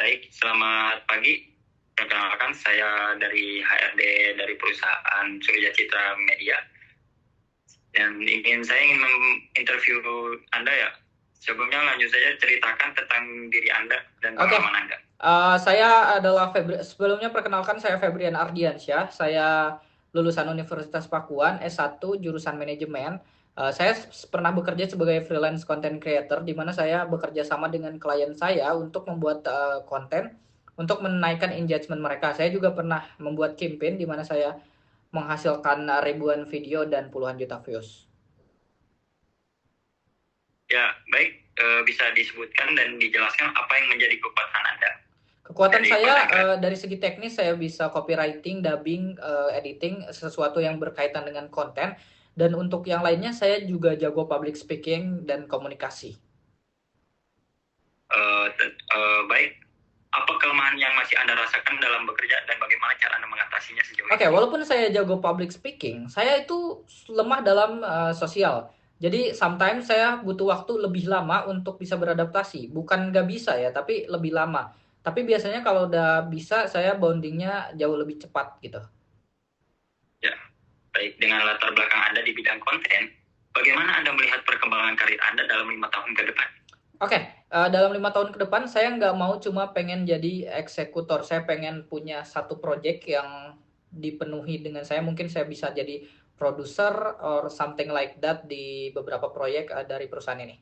Baik, selamat pagi. Perkenalkan, saya dari HRD dari perusahaan Surya Citra Media. Dan saya ingin menginterview Anda ya. Sebelumnya lanjut saja ceritakan tentang diri Anda dan Oke, pengalaman Anda. saya adalah sebelumnya perkenalkan saya Febrian Ardiansyah. Saya lulusan Universitas Pakuan S1 jurusan manajemen. Saya pernah bekerja sebagai freelance content creator di mana saya bekerja sama dengan klien saya untuk membuat konten untuk menaikkan engagement mereka. Saya juga pernah membuat campaign di mana saya menghasilkan ribuan video dan puluhan juta views. Ya, baik. Bisa disebutkan dan dijelaskan apa yang menjadi kekuatan Anda Kekuatan dari saya konten kreator? dari segi teknis saya bisa copywriting, dubbing, editing, sesuatu yang berkaitan dengan konten. Dan untuk yang lainnya saya juga jago public speaking dan komunikasi. Baik. Apa kelemahan yang masih Anda rasakan dalam bekerja dan bagaimana cara Anda mengatasinya sejauh Oke, ini? walaupun saya jago public speaking, saya itu lemah dalam sosial. Jadi sometimes saya butuh waktu lebih lama untuk bisa beradaptasi. Bukan nggak bisa ya, tapi lebih lama. Tapi biasanya kalau udah bisa, saya bondingnya jauh lebih cepat gitu. Ya, baik. Dengan latar belakang Anda di bidang konten, bagaimana Anda melihat perkembangan karir Anda dalam 5 tahun ke depan? Oke, dalam 5 tahun ke depan saya nggak mau cuma pengen jadi eksekutor. Saya pengen punya satu project yang dipenuhi dengan saya. Mungkin saya bisa jadi produser or something like that di beberapa proyek dari perusahaan ini.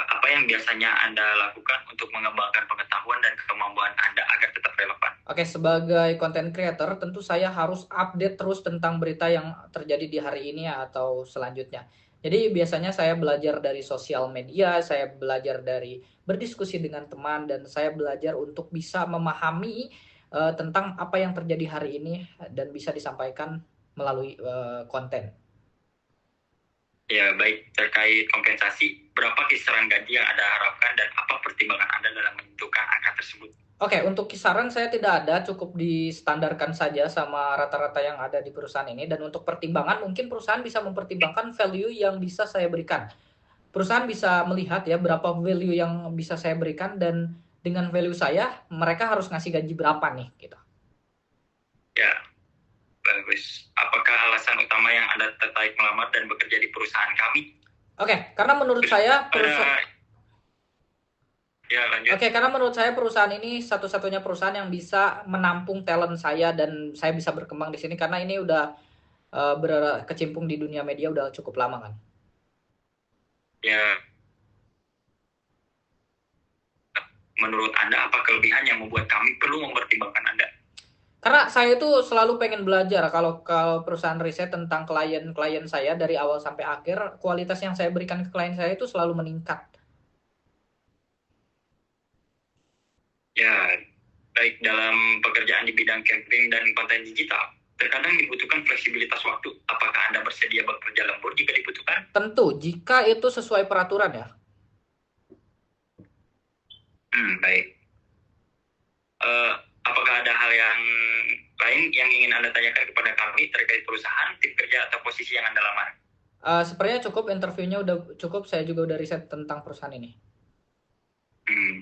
Apa yang biasanya Anda lakukan untuk mengembangkan pengetahuan dan kemampuan Anda agar tetap relevan? Oke, sebagai content creator tentu saya harus update terus tentang berita yang terjadi di hari ini atau selanjutnya. Jadi biasanya saya belajar dari sosial media, saya belajar dari berdiskusi dengan teman, dan saya belajar untuk bisa memahami tentang apa yang terjadi hari ini dan bisa disampaikan melalui konten. Ya, baik. Terkait kompensasi, berapa kisaran gaji yang Anda harapkan dan apa pertimbangan Anda dalam menentukan angka tersebut? Oke, untuk kisaran saya tidak ada, cukup distandarkan saja sama rata-rata yang ada di perusahaan ini. Dan untuk pertimbangan, mungkin perusahaan bisa mempertimbangkan value yang bisa saya berikan. Perusahaan bisa melihat ya berapa value yang bisa saya berikan, dan dengan value saya, mereka harus ngasih gaji berapa nih gitu. Ya, bagus. Apakah alasan utama yang Anda tertarik melamar dan bekerja di perusahaan kami? Oke, karena menurut saya perusahaan Ada, ya lanjut. Oke, karena menurut saya perusahaan ini satu-satunya perusahaan yang bisa menampung talent saya dan saya bisa berkembang di sini karena ini udah berkecimpung di dunia media udah cukup lama kan. Ya, menurut Anda apa kelebihan yang membuat kami perlu mempertimbangkan Anda? Karena saya itu selalu pengen belajar kalau perusahaan riset tentang klien-klien saya dari awal sampai akhir, kualitas yang saya berikan ke klien saya itu selalu meningkat. Ya, baik dalam pekerjaan di bidang campaign dan konten digital, terkadang dibutuhkan fleksibilitas waktu. Apakah Anda bersedia bekerja lembur jika dibutuhkan? Tentu, jika itu sesuai peraturan ya. Baik. Eh, apakah ada hal yang lain yang ingin Anda tanyakan kepada kami terkait perusahaan, tim kerja, atau posisi yang Anda lamar? Sepertinya cukup, interviewnya udah cukup, saya juga udah riset tentang perusahaan ini.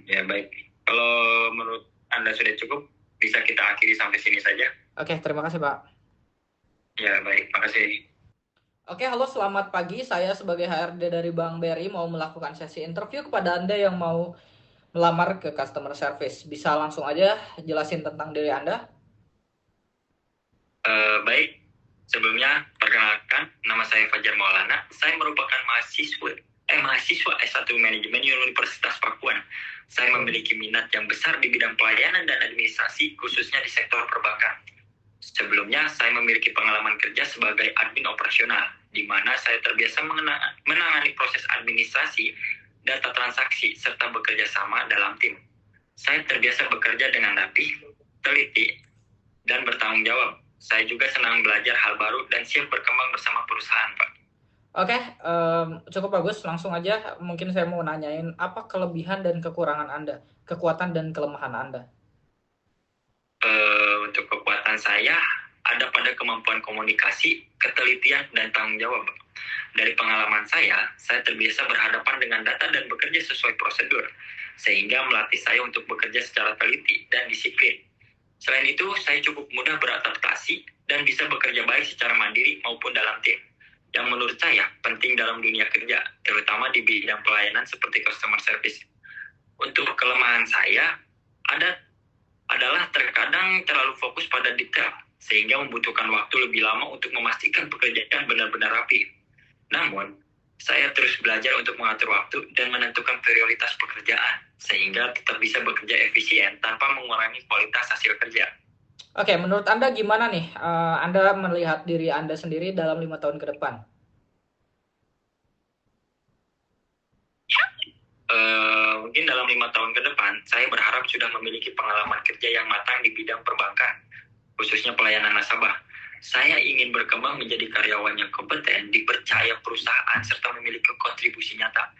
Ya baik. Kalau menurut Anda sudah cukup, bisa kita akhiri sampai sini saja. Oke, terima kasih Pak. Ya baik, makasih. Oke, halo, selamat pagi. Saya sebagai HRD dari Bank BRI mau melakukan sesi interview kepada Anda yang mau melamar ke customer service. Bisa langsung aja jelasin tentang diri Anda? Baik, sebelumnya perkenalkan, nama saya Fajar Maulana. Saya merupakan mahasiswa S1 Manajemen Universitas Pakuan. Saya memiliki minat yang besar di bidang pelayanan dan administrasi, khususnya di sektor perbankan. Sebelumnya, saya memiliki pengalaman kerja sebagai admin operasional, di mana saya terbiasa menangani proses administrasi, data transaksi, serta bekerja sama dalam tim. Saya terbiasa bekerja dengan rapi, teliti, dan bertanggung jawab. Saya juga senang belajar hal baru dan siap berkembang bersama perusahaan, Pak. Oke, cukup bagus. Langsung aja, mungkin saya mau nanyain apa kelebihan dan kekurangan Anda, kekuatan dan kelemahan Anda. Untuk kekuatan saya ada pada kemampuan komunikasi, ketelitian, dan tanggung jawab. Dari pengalaman saya terbiasa berhadapan dengan data dan bekerja sesuai prosedur. sehingga melatih saya untuk bekerja secara teliti dan disiplin. Selain itu, saya cukup mudah beradaptasi dan bisa bekerja baik secara mandiri maupun dalam tim, yang menurut saya penting dalam dunia kerja, terutama di bidang pelayanan seperti customer service. Untuk kelemahan saya adalah terkadang terlalu fokus pada detail, sehingga membutuhkan waktu lebih lama untuk memastikan pekerjaan benar-benar rapi. Namun, saya terus belajar untuk mengatur waktu dan menentukan prioritas pekerjaan, sehingga tetap bisa bekerja efisien tanpa mengurangi kualitas hasil kerja. Oke, menurut Anda gimana nih? Anda melihat diri Anda sendiri dalam 5 tahun ke depan? Mungkin dalam 5 tahun ke depan, saya berharap sudah memiliki pengalaman kerja yang matang di bidang perbankan, khususnya pelayanan nasabah. Saya ingin berkembang menjadi karyawan yang kompeten, dipercaya perusahaan, serta memiliki kontribusi nyata.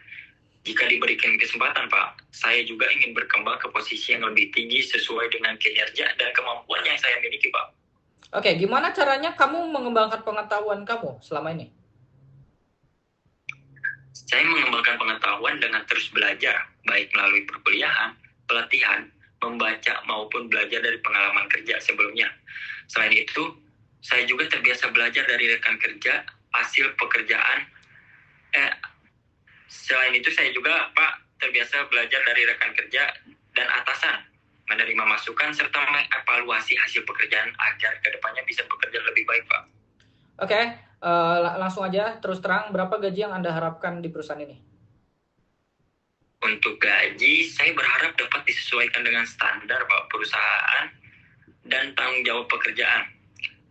Jika diberikan kesempatan, Pak, saya juga ingin berkembang ke posisi yang lebih tinggi sesuai dengan kinerja dan kemampuan yang saya miliki, Pak. Oke, gimana caranya kamu mengembangkan pengetahuan kamu selama ini? Saya mengembangkan pengetahuan dengan terus belajar, baik melalui perkuliahan, pelatihan, membaca, maupun belajar dari pengalaman kerja sebelumnya. Selain itu, saya juga terbiasa belajar dari rekan kerja, hasil pekerjaan. Selain itu, saya juga, Pak, terbiasa belajar dari rekan kerja dan atasan, menerima masukan, serta mengevaluasi hasil pekerjaan agar kedepannya bisa bekerja lebih baik, Pak. Oke, langsung aja terus terang, berapa gaji yang Anda harapkan di perusahaan ini? Untuk gaji, saya berharap dapat disesuaikan dengan standar Pak perusahaan dan tanggung jawab pekerjaan.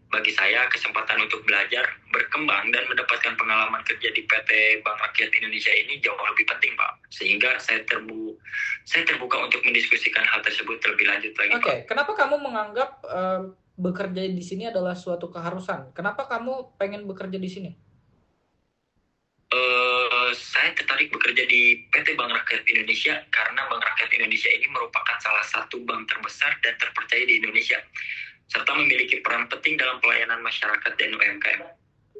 Bagi saya, kesempatan untuk belajar, berkembang, dan mendapatkan pengalaman kerja di PT Bank Rakyat Indonesia ini jauh lebih penting, Pak. Sehingga saya terbuka untuk mendiskusikan hal tersebut terlebih lanjut lagi, Pak. Oke, kenapa kamu menganggap bekerja di sini adalah suatu keharusan? Kenapa kamu pengen bekerja di sini? Saya tertarik bekerja di PT Bank Rakyat Indonesia karena Bank Rakyat Indonesia ini merupakan salah satu bank terbesar dan terpercaya di Indonesia, serta memiliki peran penting dalam pelayanan masyarakat dan UMKM.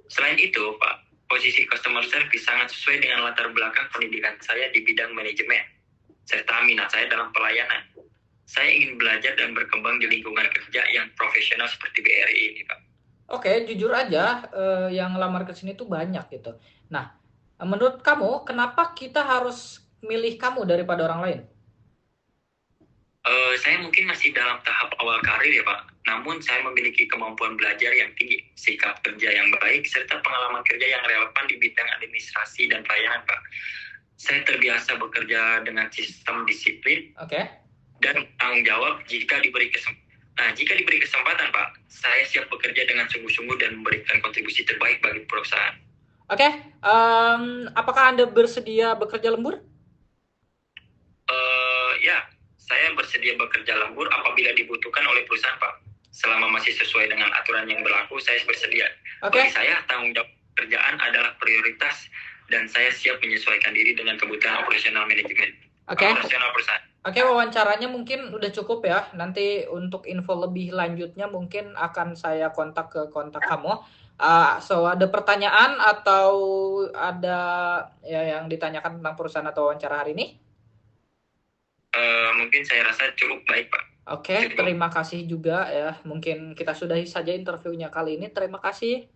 Selain itu, Pak, posisi customer service sangat sesuai dengan latar belakang pendidikan saya di bidang manajemen, serta minat saya dalam pelayanan. Saya ingin belajar dan berkembang di lingkungan kerja yang profesional seperti BRI ini, Pak. Oke, jujur aja, yang ngelamar ke sini tuh banyak gitu. Nah, menurut kamu, kenapa kita harus milih kamu daripada orang lain? Saya mungkin masih dalam tahap awal karir ya Pak, namun saya memiliki kemampuan belajar yang tinggi, sikap kerja yang baik, serta pengalaman kerja yang relevan di bidang administrasi dan pelayanan Pak. Saya terbiasa bekerja dengan sistem disiplin dan tanggung jawab jika diberi kesempatan Pak. Saya siap bekerja dengan sungguh-sungguh dan memberikan kontribusi terbaik bagi perusahaan. Oke, apakah Anda bersedia bekerja lembur? Ya, saya bersedia bekerja lembur apabila dibutuhkan oleh perusahaan, Pak. Selama masih sesuai dengan aturan yang berlaku, saya bersedia. Bagi saya, tanggung jawab pekerjaan adalah prioritas dan saya siap menyesuaikan diri dengan kebutuhan operasional manajemen. Operasional perusahaan. Oke, wawancaranya mungkin udah cukup ya. Nanti untuk info lebih lanjutnya mungkin akan saya kontak ke kontak kamu. So ada pertanyaan atau ada ya yang ditanyakan tentang perusahaan atau wawancara hari ini? Mungkin saya rasa cukup baik, Pak. Oke, terima kasih juga ya. Mungkin kita sudahi saja interviewnya kali ini. Terima kasih.